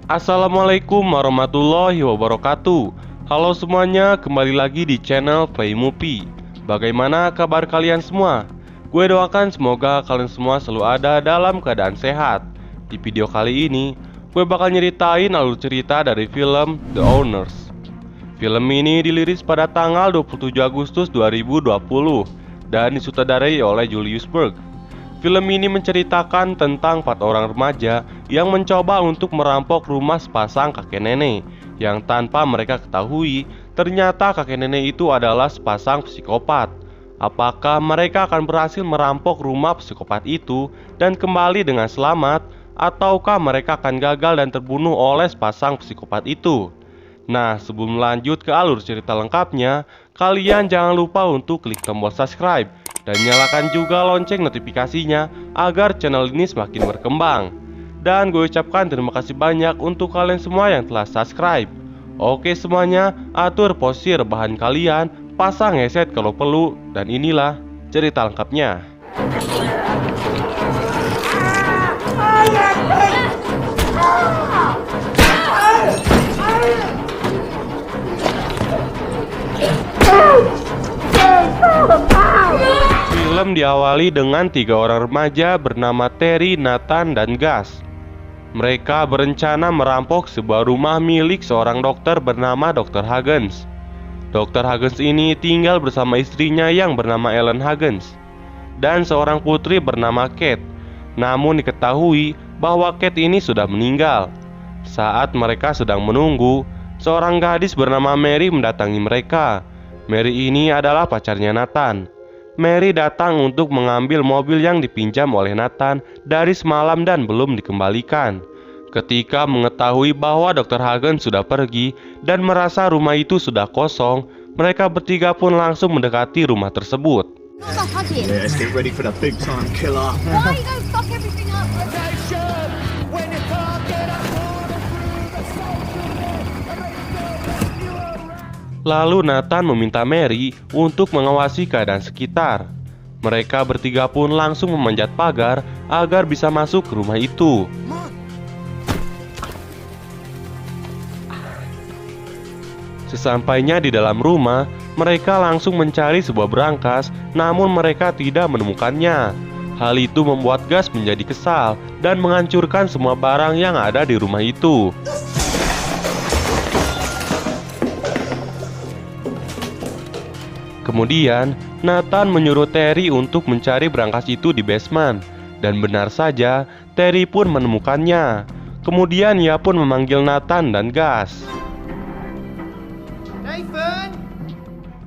Assalamualaikum warahmatullahi wabarakatuh. Halo semuanya, kembali lagi di channel Playmovie. Bagaimana kabar kalian semua? Gue doakan semoga kalian semua selalu ada dalam keadaan sehat. Di video kali ini, gue bakal nyeritain alur cerita dari film The Owners. Film ini dirilis pada tanggal 27 Agustus 2020 dan disutradarai oleh Julius Berg. Film ini menceritakan tentang 4 orang remaja yang mencoba untuk merampok rumah sepasang kakek nenek yang tanpa mereka ketahui ternyata kakek nenek itu adalah sepasang psikopat. Apakah mereka akan berhasil merampok rumah psikopat itu dan kembali dengan selamat, ataukah mereka akan gagal dan terbunuh oleh sepasang psikopat itu? Nah, sebelum lanjut ke alur cerita lengkapnya, kalian jangan lupa untuk klik tombol subscribe dan nyalakan juga lonceng notifikasinya agar channel ini semakin berkembang. Dan gue ucapkan terima kasih banyak untuk kalian semua yang telah subscribe. Oke semuanya, atur posisi rebahan kalian, pasang headset kalau perlu, dan inilah cerita lengkapnya. Film diawali dengan 3 orang remaja bernama Terry, Nathan, dan Gus. Mereka berencana merampok sebuah rumah milik seorang dokter bernama Dr. Huggins. Dr. Huggins ini tinggal bersama istrinya yang bernama Ellen Huggins dan seorang putri bernama Kate. Namun diketahui bahwa Kate ini sudah meninggal. Saat mereka sedang menunggu, seorang gadis bernama Mary mendatangi mereka. Mary ini adalah pacarnya Nathan. Mary datang untuk mengambil mobil yang dipinjam oleh Nathan dari semalam dan belum dikembalikan. Ketika mengetahui bahwa Dr. Huggins sudah pergi dan merasa rumah itu sudah kosong, mereka bertiga pun langsung mendekati rumah tersebut. Not touch it. Yeah, let's get ready for the big time killer. Why don't fuck everything up? Lalu Nathan meminta Mary untuk mengawasi keadaan sekitar. Mereka bertiga pun langsung memanjat pagar agar bisa masuk ke rumah itu. Sesampainya di dalam rumah, mereka langsung mencari sebuah berangkas, namun mereka tidak menemukannya. Hal itu membuat Gus menjadi kesal dan menghancurkan semua barang yang ada di rumah itu. Kemudian, Nathan menyuruh Terry untuk mencari berangkas itu di basement. Dan benar saja, Terry pun menemukannya. Kemudian ia pun memanggil Nathan dan Gus.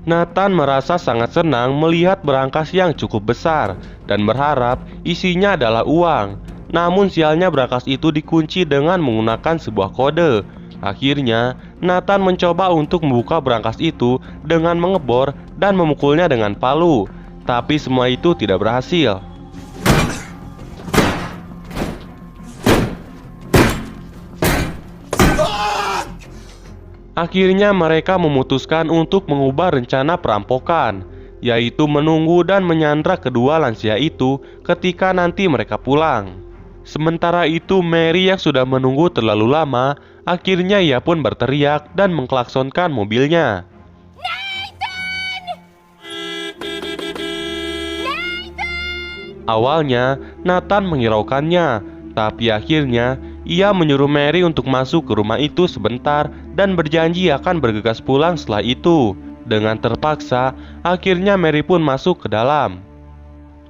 Nathan merasa sangat senang melihat berangkas yang cukup besar dan berharap isinya adalah uang. Namun sialnya berangkas itu dikunci dengan menggunakan sebuah kode. Akhirnya, Nathan mencoba untuk membuka berangkas itu dengan mengebor dan memukulnya dengan palu. Tapi semua itu tidak berhasil. Akhirnya mereka memutuskan untuk mengubah rencana perampokan, yaitu menunggu dan menyandra kedua lansia itu ketika nanti mereka pulang. Sementara itu Mary yang sudah menunggu terlalu lama, akhirnya ia pun berteriak dan mengklaksonkan mobilnya. Awalnya Nathan menghiraukannya, tapi akhirnya ia menyuruh Mary untuk masuk ke rumah itu sebentar dan berjanji akan bergegas pulang setelah itu. Dengan terpaksa, akhirnya Mary pun masuk ke dalam.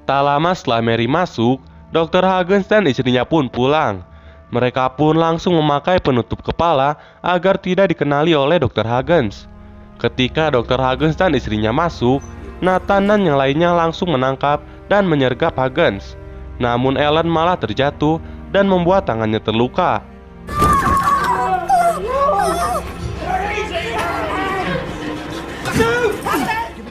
Tak lama setelah Mary masuk, Dr. Huggins dan istrinya pun pulang. Mereka pun langsung memakai penutup kepala agar tidak dikenali oleh Dr. Huggins. Ketika Dr. Huggins dan istrinya masuk, Nathan dan yang lainnya langsung menangkap dan menyergap Huggins. Namun Ellen malah terjatuh dan membuat tangannya terluka.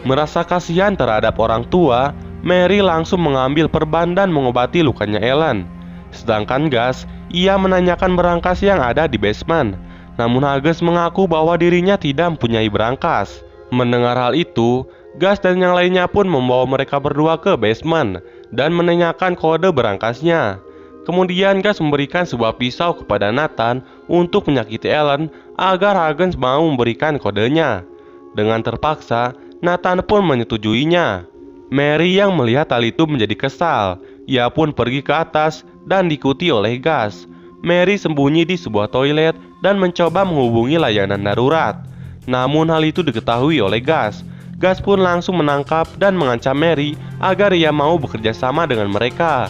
Merasa kasihan terhadap orang tua, Mary langsung mengambil perban dan mengobati lukanya Ellen. Sedangkan Gus, ia menanyakan berangkas yang ada di basement. Namun Huggins mengaku bahwa dirinya tidak mempunyai berangkas. Mendengar hal itu, Gus dan yang lainnya pun membawa mereka berdua ke basement dan menanyakan kode berangkasnya. Kemudian Gus memberikan sebuah pisau kepada Nathan untuk menyakiti Ellen agar Huggins mau memberikan kodenya. Dengan terpaksa, Nathan pun menyetujuinya. Mary yang melihat hal itu menjadi kesal. Ia pun pergi ke atas dan diikuti oleh Gus. Mary sembunyi di sebuah toilet dan mencoba menghubungi layanan darurat. Namun hal itu diketahui oleh Gus. Gus pun langsung menangkap dan mengancam Mary agar ia mau bekerja sama dengan mereka.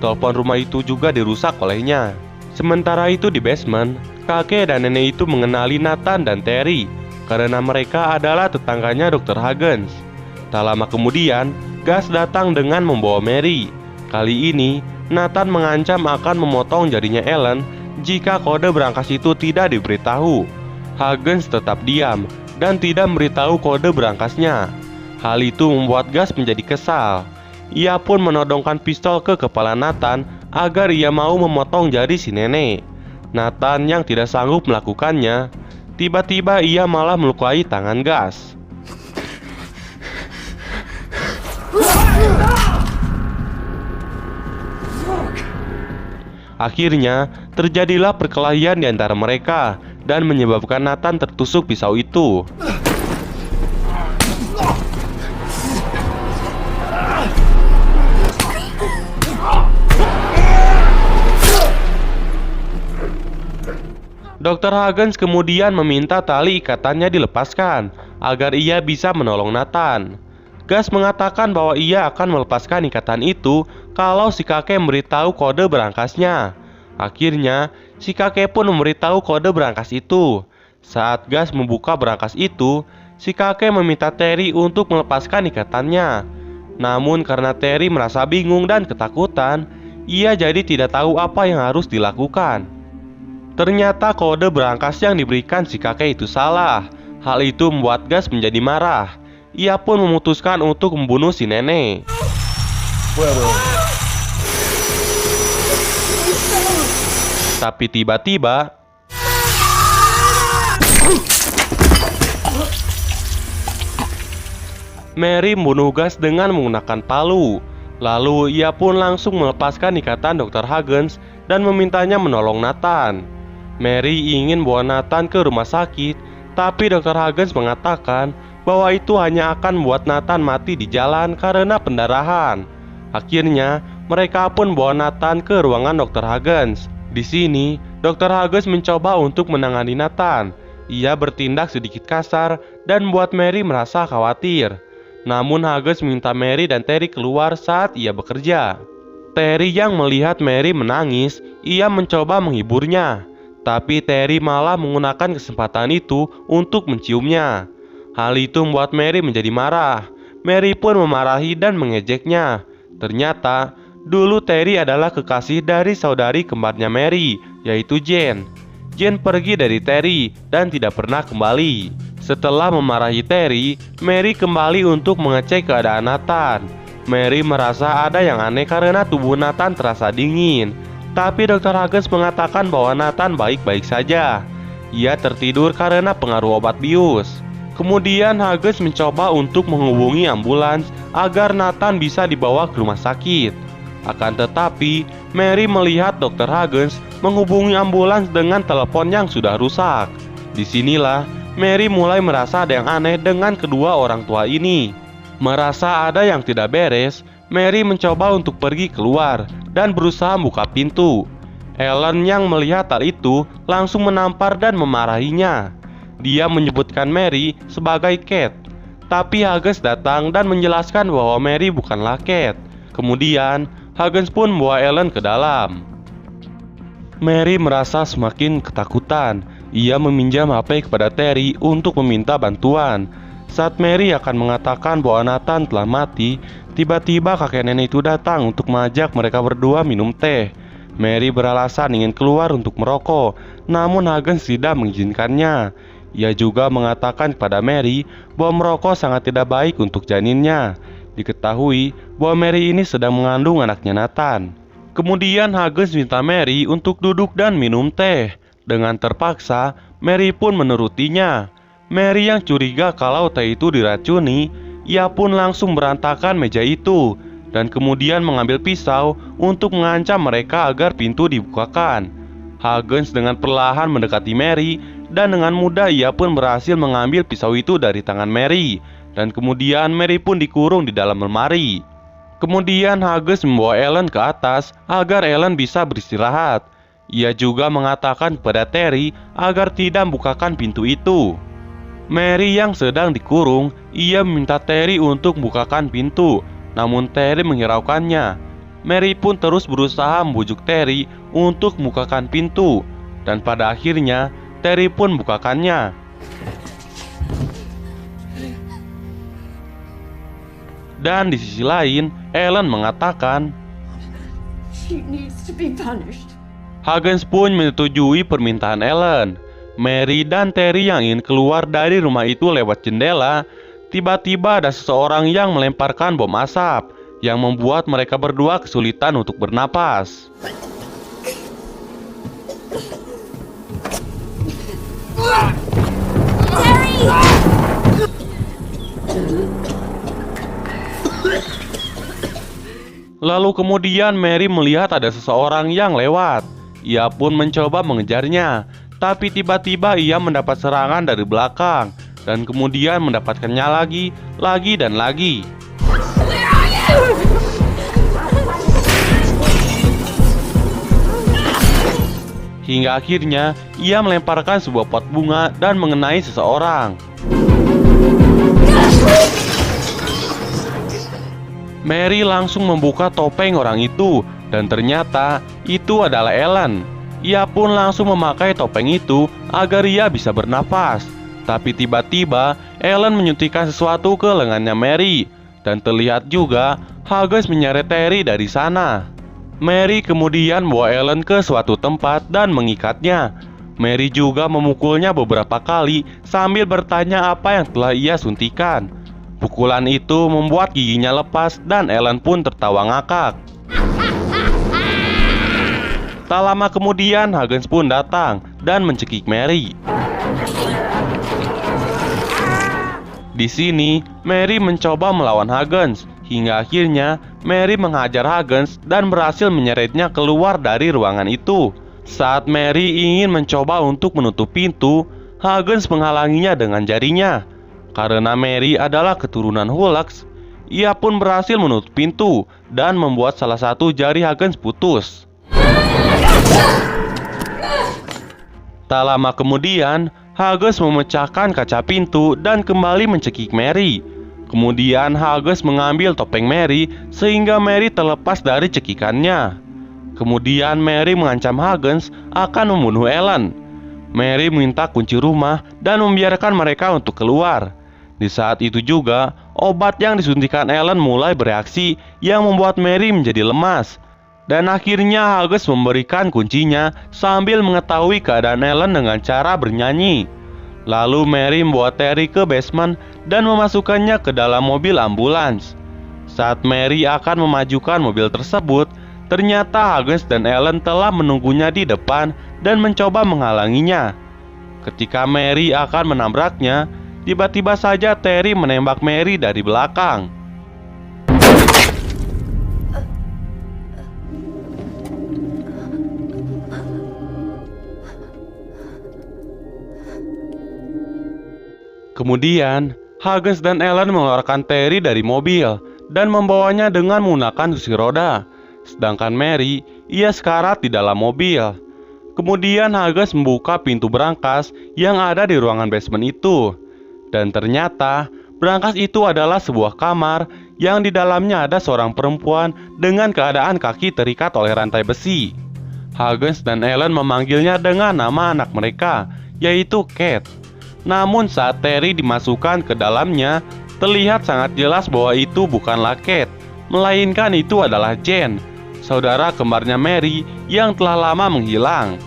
Telepon rumah itu juga dirusak olehnya. Sementara itu di basement, kakek dan nenek itu mengenali Nathan dan Terry karena mereka adalah tetangganya Dr. Huggins. Tak lama kemudian, Gus datang dengan membawa Mary. Kali ini, Nathan mengancam akan memotong jarinya Ellen jika kode berangkas itu tidak diberitahu. Huggins tetap diam dan tidak memberitahu kode berangkasnya. Hal itu membuat Gus menjadi kesal. Ia pun menodongkan pistol ke kepala Nathan agar ia mau memotong jari si nenek. Nathan yang tidak sanggup melakukannya, tiba-tiba ia malah melukai tangan Gus. Akhirnya, terjadilah perkelahian di antara mereka dan menyebabkan Nathan tertusuk pisau itu. Dr. Huggins kemudian meminta tali ikatannya dilepaskan agar ia bisa menolong Nathan. Gus mengatakan bahwa ia akan melepaskan ikatan itu kalau si kakek memberitahu kode berangkasnya. Akhirnya, si kakek pun memberitahu kode berangkas itu. Saat Gus membuka berangkas itu, si kakek meminta Terry untuk melepaskan ikatannya. Namun karena Terry merasa bingung dan ketakutan, ia jadi tidak tahu apa yang harus dilakukan. Ternyata kode berangkas yang diberikan si kakek itu salah. Hal itu membuat Gus menjadi marah. Ia pun memutuskan untuk membunuh si nenek. Tapi tiba-tiba Mary membunuh Gus dengan menggunakan palu. Lalu ia pun langsung melepaskan ikatan Dr. Huggins dan memintanya menolong Nathan. Mary ingin bawa Nathan ke rumah sakit, tapi Dr. Huggins mengatakan bahwa itu hanya akan membuat Nathan mati di jalan karena pendarahan. Akhirnya, mereka pun bawa Nathan ke ruangan Dr. Huggins. Di sini, Dr. Huggins mencoba untuk menangani Nathan. Ia bertindak sedikit kasar dan membuat Mary merasa khawatir. Namun Huggins minta Mary dan Terry keluar saat ia bekerja. Terry yang melihat Mary menangis, ia mencoba menghiburnya. Tapi Terry malah menggunakan kesempatan itu untuk menciumnya. Hal itu membuat Mary menjadi marah. Mary pun memarahi dan mengejeknya. Ternyata, dulu Terry adalah kekasih dari saudari kembarnya Mary, yaitu Jane. Jane pergi dari Terry dan tidak pernah kembali. Setelah memarahi Terry, Mary kembali untuk mengecek keadaan Nathan. Mary merasa ada yang aneh karena tubuh Nathan terasa dingin. Tapi Dr. Huggins mengatakan bahwa Nathan baik-baik saja. Ia tertidur karena pengaruh obat bius. Kemudian Huggins mencoba untuk menghubungi ambulans agar Nathan bisa dibawa ke rumah sakit. Akan tetapi, Mary melihat Dr. Huggins menghubungi ambulans dengan telepon yang sudah rusak. Disinilah Mary mulai merasa ada yang aneh dengan kedua orang tua ini. Merasa ada yang tidak beres, Mary mencoba untuk pergi keluar dan berusaha membuka pintu. Ellen yang melihat hal itu langsung menampar dan memarahinya. Dia menyebutkan Mary sebagai Kate. Tapi Huggins datang dan menjelaskan bahwa Mary bukanlah Kate. Kemudian, Huggins pun membawa Ellen ke dalam. Mary merasa semakin ketakutan. Ia meminjam HP kepada Terry untuk meminta bantuan. Saat Mary akan mengatakan bahwa Nathan telah mati, tiba-tiba kakek nenek itu datang untuk mengajak mereka berdua minum teh. Mary beralasan ingin keluar untuk merokok, namun Huggins tidak mengizinkannya. Ia juga mengatakan kepada Mary bahwa merokok sangat tidak baik untuk janinnya. Diketahui bahwa Mary ini sedang mengandung anaknya Nathan. Kemudian Huggins minta Mary untuk duduk dan minum teh. Dengan terpaksa, Mary pun menurutinya. Mary yang curiga kalau teh itu diracuni, ia pun langsung berantakan meja itu. dan kemudian mengambil pisau untuk mengancam mereka agar pintu dibukakan. Huggins dengan perlahan mendekati Mary, dan dengan mudah ia pun berhasil mengambil pisau itu dari tangan Mary, dan kemudian Mary pun dikurung di dalam lemari. Kemudian Huggins membawa Ellen ke atas agar Ellen bisa beristirahat. Ia juga mengatakan kepada Terry agar tidak membukakan pintu itu. Mary yang sedang dikurung, ia meminta Terry untuk membukakan pintu, namun Terry menghiraukannya. Mary pun terus berusaha membujuk Terry untuk membukakan pintu, dan pada akhirnya Terry pun membukakannya. Dan di sisi lain, Ellen mengatakan, She needs to be punished. Huggins pun menyetujui permintaan Ellen. Mary dan Terry yang ingin keluar dari rumah itu lewat jendela. Tiba-tiba ada seseorang yang melemparkan bom asap yang membuat mereka berdua kesulitan untuk bernapas. Lalu kemudian Mary melihat ada seseorang yang lewat. Ia pun mencoba mengejarnya, tapi tiba-tiba ia mendapat serangan dari belakang, dan kemudian mendapatkannya lagi dan lagi. Hingga akhirnya ia melemparkan sebuah pot bunga dan mengenai seseorang. Mary langsung membuka topeng orang itu, dan ternyata itu adalah Ellen. Ia pun langsung memakai topeng itu agar ia bisa bernapas. Tapi tiba-tiba Ellen menyuntikkan sesuatu ke lengannya Mary, dan terlihat juga Huggins menyeret Terry dari sana. Mary kemudian membawa Ellen ke suatu tempat dan mengikatnya. Mary juga memukulnya beberapa kali sambil bertanya apa yang telah ia suntikan. Pukulan itu membuat giginya lepas dan Ellen pun tertawa ngakak. Tak lama kemudian Huggins pun datang dan mencekik Mary. Di sini Mary mencoba melawan Huggins, hingga akhirnya Mary menghajar Huggins dan berhasil menyeretnya keluar dari ruangan itu. Saat Mary ingin mencoba untuk menutup pintu, Huggins menghalanginya dengan jarinya. Karena Mary adalah keturunan Hulux, ia pun berhasil menutup pintu dan membuat salah satu jari Huggins putus. Tak lama kemudian, Huggins memecahkan kaca pintu dan kembali mencekik Mary. Kemudian Huggins mengambil topeng Mary sehingga Mary terlepas dari cekikannya. Kemudian Mary mengancam Huggins akan membunuh Ellen. Mary meminta kunci rumah dan membiarkan mereka untuk keluar. Di saat itu juga, obat yang disuntikan Ellen mulai bereaksi yang membuat Mary menjadi lemas. Dan akhirnya Huggins memberikan kuncinya sambil mengetahui keadaan Ellen dengan cara bernyanyi. Lalu Mary membawa Terry ke basement dan memasukkannya ke dalam mobil ambulans. Saat Mary akan memajukan mobil tersebut, ternyata Huggins dan Ellen telah menunggunya di depan dan mencoba menghalanginya. Ketika Mary akan menabraknya, tiba-tiba saja Terry menembak Mary dari belakang. Kemudian, Huggins dan Ellen mengeluarkan Terry dari mobil dan membawanya dengan menggunakan kursi roda. Sedangkan Mary, ia sekarat di dalam mobil. Kemudian Huggins membuka pintu berangkas yang ada di ruangan basement itu. Dan ternyata berangkas itu adalah sebuah kamar yang di dalamnya ada seorang perempuan dengan keadaan kaki terikat oleh rantai besi. Huggins dan Ellen memanggilnya dengan nama anak mereka, yaitu Kate. Namun saat Terry dimasukkan ke dalamnya, terlihat sangat jelas bahwa itu bukanlah Kate, melainkan itu adalah Jane, saudara kembarnya Mary yang telah lama menghilang.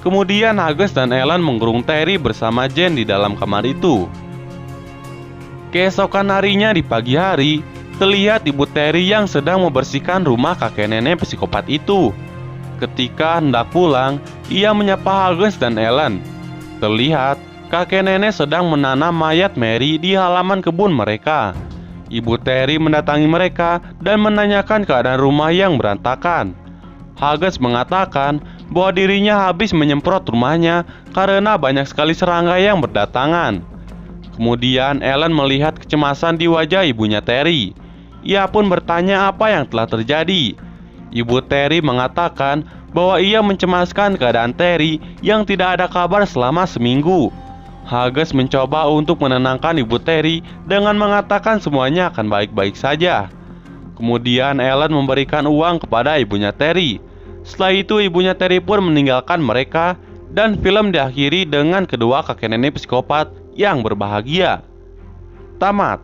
Kemudian Huggins dan Ellen mengurung Terry bersama Jane di dalam kamar itu. Keesokan harinya di pagi hari, terlihat ibu Terry yang sedang membersihkan rumah kakek nenek psikopat itu. Ketika hendak pulang, ia menyapa Huggins dan Ellen. Terlihat kakek nenek sedang menanam mayat Mary di halaman kebun mereka. Ibu Terry mendatangi mereka dan menanyakan keadaan rumah yang berantakan. Hughes mengatakan bahwa dirinya habis menyemprot rumahnya karena banyak sekali serangga yang berdatangan. Kemudian Ellen melihat kecemasan di wajah ibunya Terry. Ia pun bertanya apa yang telah terjadi. Ibu Terry mengatakan bahwa ia mencemaskan keadaan Terry yang tidak ada kabar selama seminggu. Hughes mencoba untuk menenangkan ibu Terry dengan mengatakan semuanya akan baik-baik saja. Kemudian Ellen memberikan uang kepada ibunya Terry. Setelah itu ibunya Terry pun meninggalkan mereka dan film diakhiri dengan kedua kakek nenek psikopat yang berbahagia. Tamat.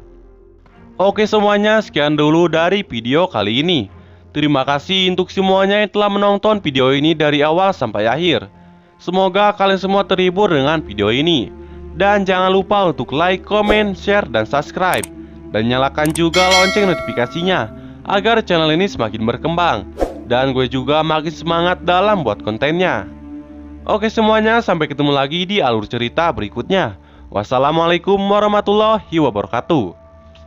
Oke semuanya, sekian dulu dari video kali ini. Terima kasih untuk semuanya yang telah menonton video ini dari awal sampai akhir. Semoga kalian semua terhibur dengan video ini. Dan jangan lupa untuk like, comment, share, dan subscribe. Dan nyalakan juga lonceng notifikasinya agar channel ini semakin berkembang dan gue juga makin semangat dalam buat kontennya. Oke semuanya, sampai ketemu lagi di alur cerita berikutnya. Wassalamualaikum warahmatullahi wabarakatuh.